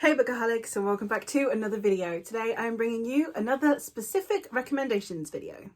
Hey Bookaholics, and welcome back to another video. Today I'm bringing you another specific recommendations video.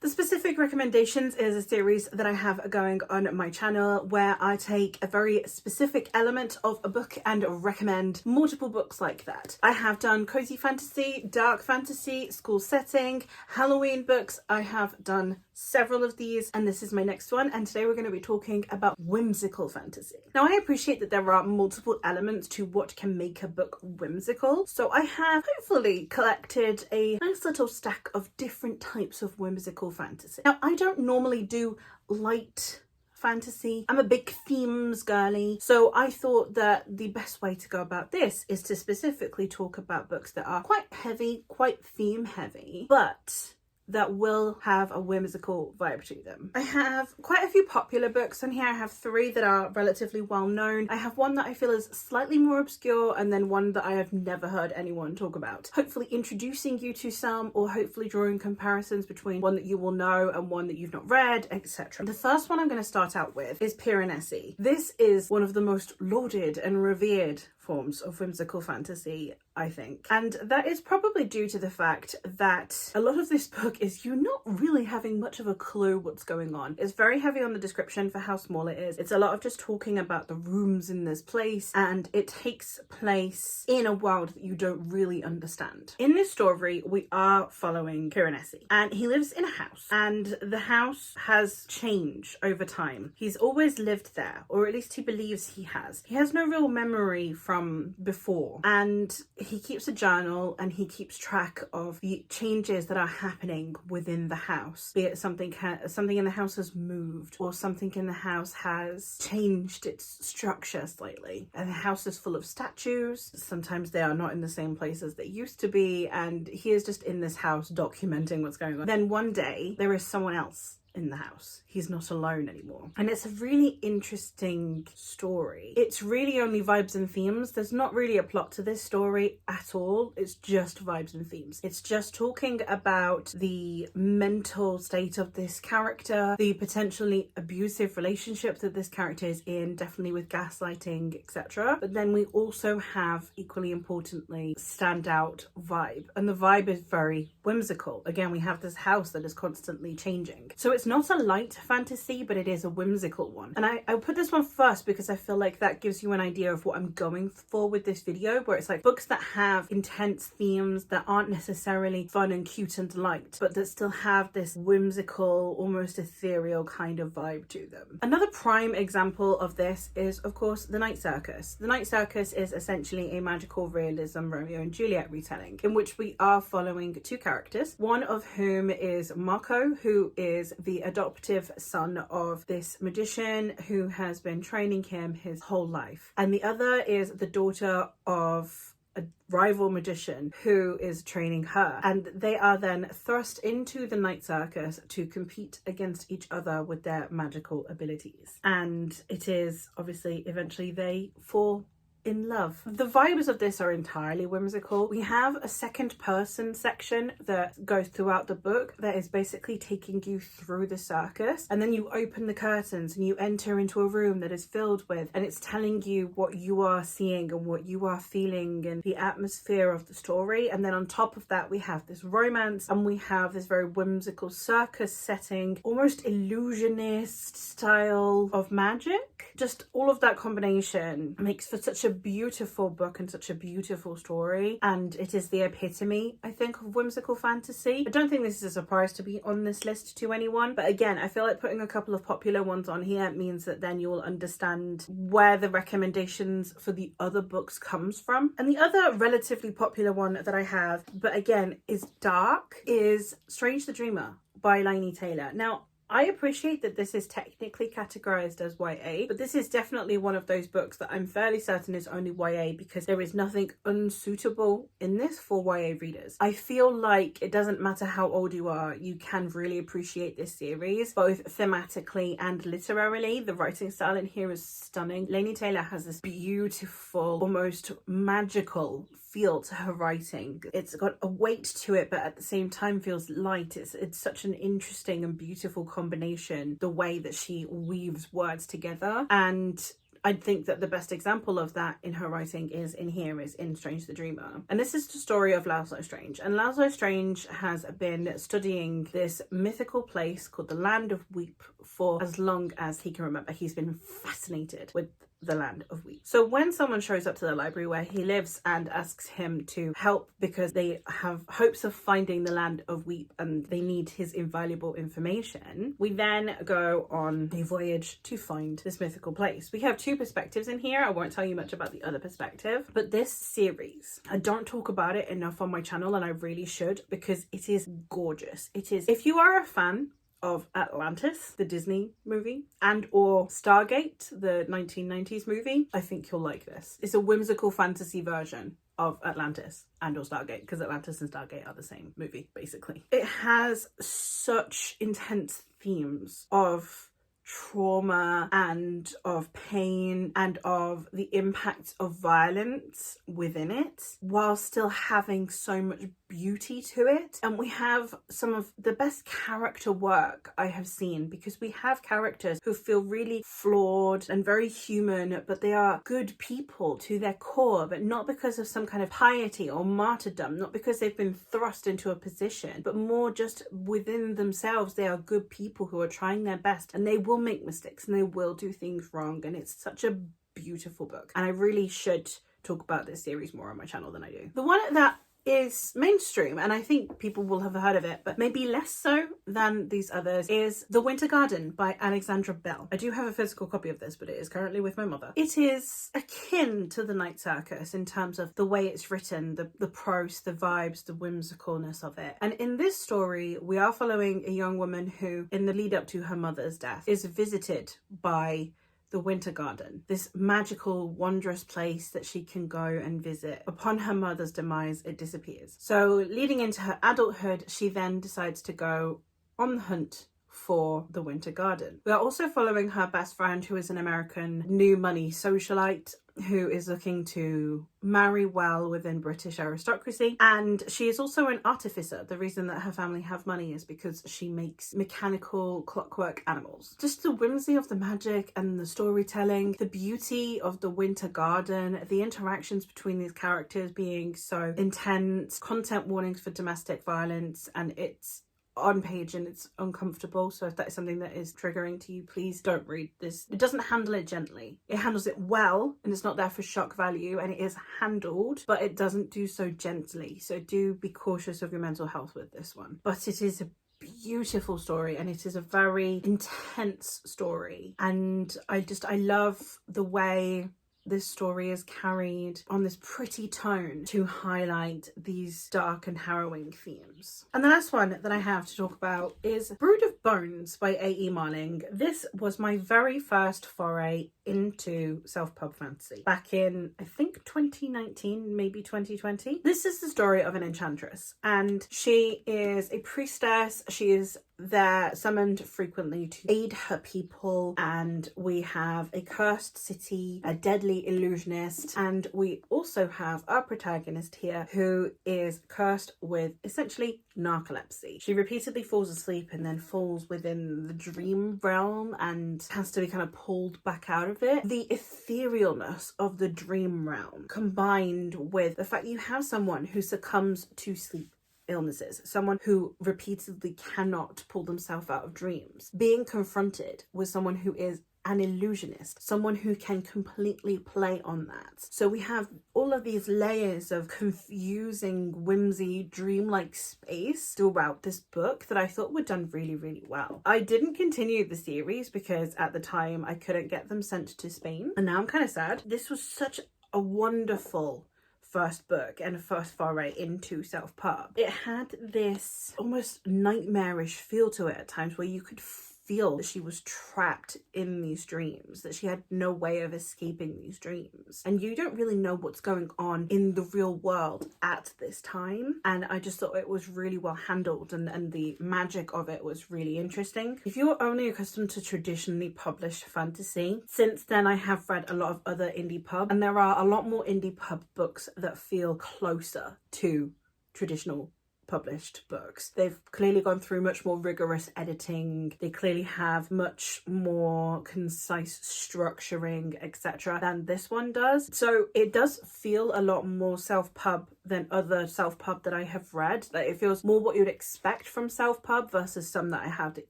The Specific Recommendations is a series that I have going on my channel where I take a very specific element of a book and recommend multiple books like that. I have done cozy fantasy, dark fantasy, school setting, Halloween books. I have done several of these and this is my next one, and today we're going to be talking about whimsical fantasy. Now, I appreciate that there are multiple elements to what can make a book whimsical, so I have hopefully collected a nice little stack of different types of whimsical fantasy. Now, I don't normally do light fantasy. I'm a big themes girly, so I thought that the best way to go about this is to specifically talk about books that are quite heavy, quite theme heavy, but that will have a whimsical vibe to them. I have quite a few popular books on here. I have three that are relatively well known. I have one that I feel is slightly more obscure, and then one that I have never heard anyone talk about. Hopefully introducing you to some, or hopefully drawing comparisons between one that you will know and one that you've not read, etc. The first one I'm going to start out with is Piranesi. This is one of the most lauded and revered forms of whimsical fantasy, I think. And that is probably due to the fact that a lot of this book is you not really having much of a clue what's going on. It's very heavy on the description for how small it is. It's a lot of just talking about the rooms in this place, and it takes place in a world that you don't really understand. In this story, we are following Piranesi, and he lives in a house, and the house has changed over time. He's always lived there, or at least he believes he has. He has no real memory from before, and he keeps a journal and he keeps track of the changes that are happening within the house, be it something in the house has moved, or something in the house has changed its structure slightly, and the house is full of statues. Sometimes they are not in the same place as they used to be, and he is just in this house documenting what's going on. Then one day there is someone else in the house. He's not alone anymore. And it's a really interesting story. It's really only vibes and themes. There's not really a plot to this story at all. It's just vibes and themes. It's just talking about the mental state of this character, the potentially abusive relationship that this character is in, definitely with gaslighting, etc. But then we also have, equally importantly, standout vibe. And the vibe is very whimsical. Again, we have this house that is constantly changing. So it's not a light fantasy, but it is a whimsical one. And I put this one first because I feel like that gives you an idea of what I'm going for with this video, where it's like books that have intense themes that aren't necessarily fun and cute and light, but that still have this whimsical, almost ethereal kind of vibe to them. Another prime example of this is, of course, The Night Circus. The Night Circus is essentially a magical realism Romeo and Juliet retelling, in which we are following two characters, one of whom is Marco, who is the adoptive son of this magician who has been training him his whole life, and the other is the daughter of a rival magician who is training her, and they are then thrust into the Night Circus to compete against each other with their magical abilities, and it is obviously eventually they fall in love. The vibes of this are entirely whimsical. We have a second person section that goes throughout the book that is basically taking you through the circus, and then you open the curtains and you enter into a room that is filled with, and it's telling you what you are seeing and what you are feeling and the atmosphere of the story. And then on top of that we have this romance, and we have this very whimsical circus setting, almost illusionist style of magic. Just all of that combination makes for such a beautiful book and such a beautiful story, and it is the epitome, I think, of whimsical fantasy. I don't think this is a surprise to be on this list to anyone, but again, I feel like putting a couple of popular ones on here means that then you will understand where the recommendations for the other books comes from. And the other relatively popular one that I have, but again is dark, is Strange the Dreamer by Laini Taylor. Now, I appreciate that this is technically categorized as YA, but this is definitely one of those books that I'm fairly certain is only YA because there is nothing unsuitable in this for YA readers. I feel like it doesn't matter how old you are, you can really appreciate this series, both thematically and literarily. The writing style in here is stunning. Laini Taylor has this beautiful, almost magical feel to her writing. It's got a weight to it, but at the same time feels light. It's such an interesting and beautiful combination, the way that she weaves words together. And I think that the best example of that in her writing is in Strange the Dreamer. And this is the story of Laszlo Strange. And Laszlo Strange has been studying this mythical place called the Land of Weep for as long as he can remember. He's been fascinated with the Land of Weep. So when someone shows up to the library where he lives and asks him to help because they have hopes of finding the Land of Weep and they need his invaluable information, we then go on a voyage to find this mythical place. We have two perspectives in here. I won't tell you much about the other perspective, but this series, I don't talk about it enough on my channel, and I really should, because it is gorgeous. It is, if you are a fan of Atlantis, the Disney movie, and or Stargate, the 1990s movie, I think you'll like this. It's a whimsical fantasy version of Atlantis and or Stargate, because Atlantis and Stargate are the same movie, basically. It has such intense themes of trauma and of pain and of the impact of violence within it, while still having so much beauty to it. And we have some of the best character work I have seen, because we have characters who feel really flawed and very human, but they are good people to their core, but not because of some kind of piety or martyrdom, not because they've been thrust into a position, but more just within themselves. They are good people who are trying their best, and they will make mistakes and they will do things wrong. And it's such a beautiful book, and I really should talk about this series more on my channel than I do. The one that is mainstream, and I think people will have heard of it, but maybe less so than these others, is The Winter Garden by Alexandra Bell. I do have a physical copy of this, but it is currently with my mother. It is akin to The Night Circus in terms of the way it's written, the prose, the vibes, the whimsicalness of it. And in this story, we are following a young woman who, in the lead up to her mother's death, is visited by the Winter Garden, this magical, wondrous place that she can go and visit. Upon her mother's demise, it disappears. So leading into her adulthood, she then decides to go on the hunt for the Winter Garden. We are also following her best friend, who is an American new money socialite who is looking to marry well within British aristocracy, and she is also an artificer. The reason that her family have money is because she makes mechanical clockwork animals. Just the whimsy of the magic and the storytelling, the beauty of the Winter Garden, the interactions between these characters being so intense, content warnings for domestic violence, and it's on page and it's uncomfortable. So if that is something that is triggering to you, please don't read this. It doesn't handle it gently. It handles it well, and it's not there for shock value, and it is handled, but it doesn't do so gently. So do be cautious of your mental health with this one. But it is a beautiful story, and it is a very intense story, and I love the way this story is carried on this pretty tone to highlight these dark and harrowing themes. And the last one that I have to talk about is Brood of Bones by A.E. Marling. This was my very first foray into self-pub fantasy back in, I think, 2019, maybe 2020. This is the story of an enchantress, and she is a priestess. She is there summoned frequently to aid her people, and we have a cursed city, a deadly illusionist, and we also have our protagonist here who is cursed with essentially narcolepsy. She repeatedly falls asleep and then falls within the dream realm and has to be kind of pulled back out of it. The etherealness of the dream realm, combined with the fact you have someone who succumbs to sleep illnesses, someone who repeatedly cannot pull themselves out of dreams, being confronted with someone who is an illusionist, someone who can completely play on that. So we have all of these layers of confusing, whimsy, dreamlike space throughout this book that I thought were done really, really well. I didn't continue the series because at the time I couldn't get them sent to Spain, and now I'm kind of sad. This was such a wonderful first book and a first foray into self-pub. It had this almost nightmarish feel to it at times, where you could feel that she was trapped in these dreams, that she had no way of escaping these dreams, and you don't really know what's going on in the real world at this time. And I just thought it was really well handled, and the magic of it was really interesting. If you're only accustomed to traditionally published fantasy, since then I have read a lot of other indie pub, and there are a lot more indie pub books that feel closer to traditional published books. They've clearly gone through much more rigorous editing. They clearly have much more concise structuring, etc., than this one does. So it does feel a lot more self-pub than other self-pub that I have read. Like, it feels more what you'd expect from self-pub versus some that I have that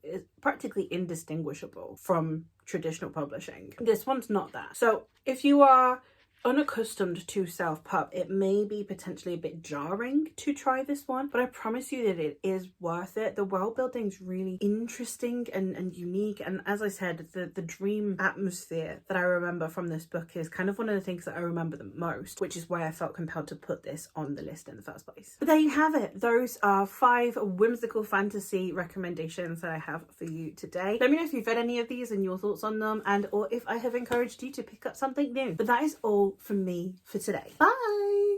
is practically indistinguishable from traditional publishing. This one's not that. So if you are unaccustomed to self-pub, it may be potentially a bit jarring to try this one, but I promise you that it is worth it. The world building is really interesting and unique, and as I said, the dream atmosphere that I remember from this book is kind of one of the things that I remember the most, which is why I felt compelled to put this on the list in the first place. But there you have it. Those are 5 whimsical fantasy recommendations that I have for you today. Let me know if you've read any of these and your thoughts on them, and or if I have encouraged you to pick up something new. But that is all from me for today. Bye!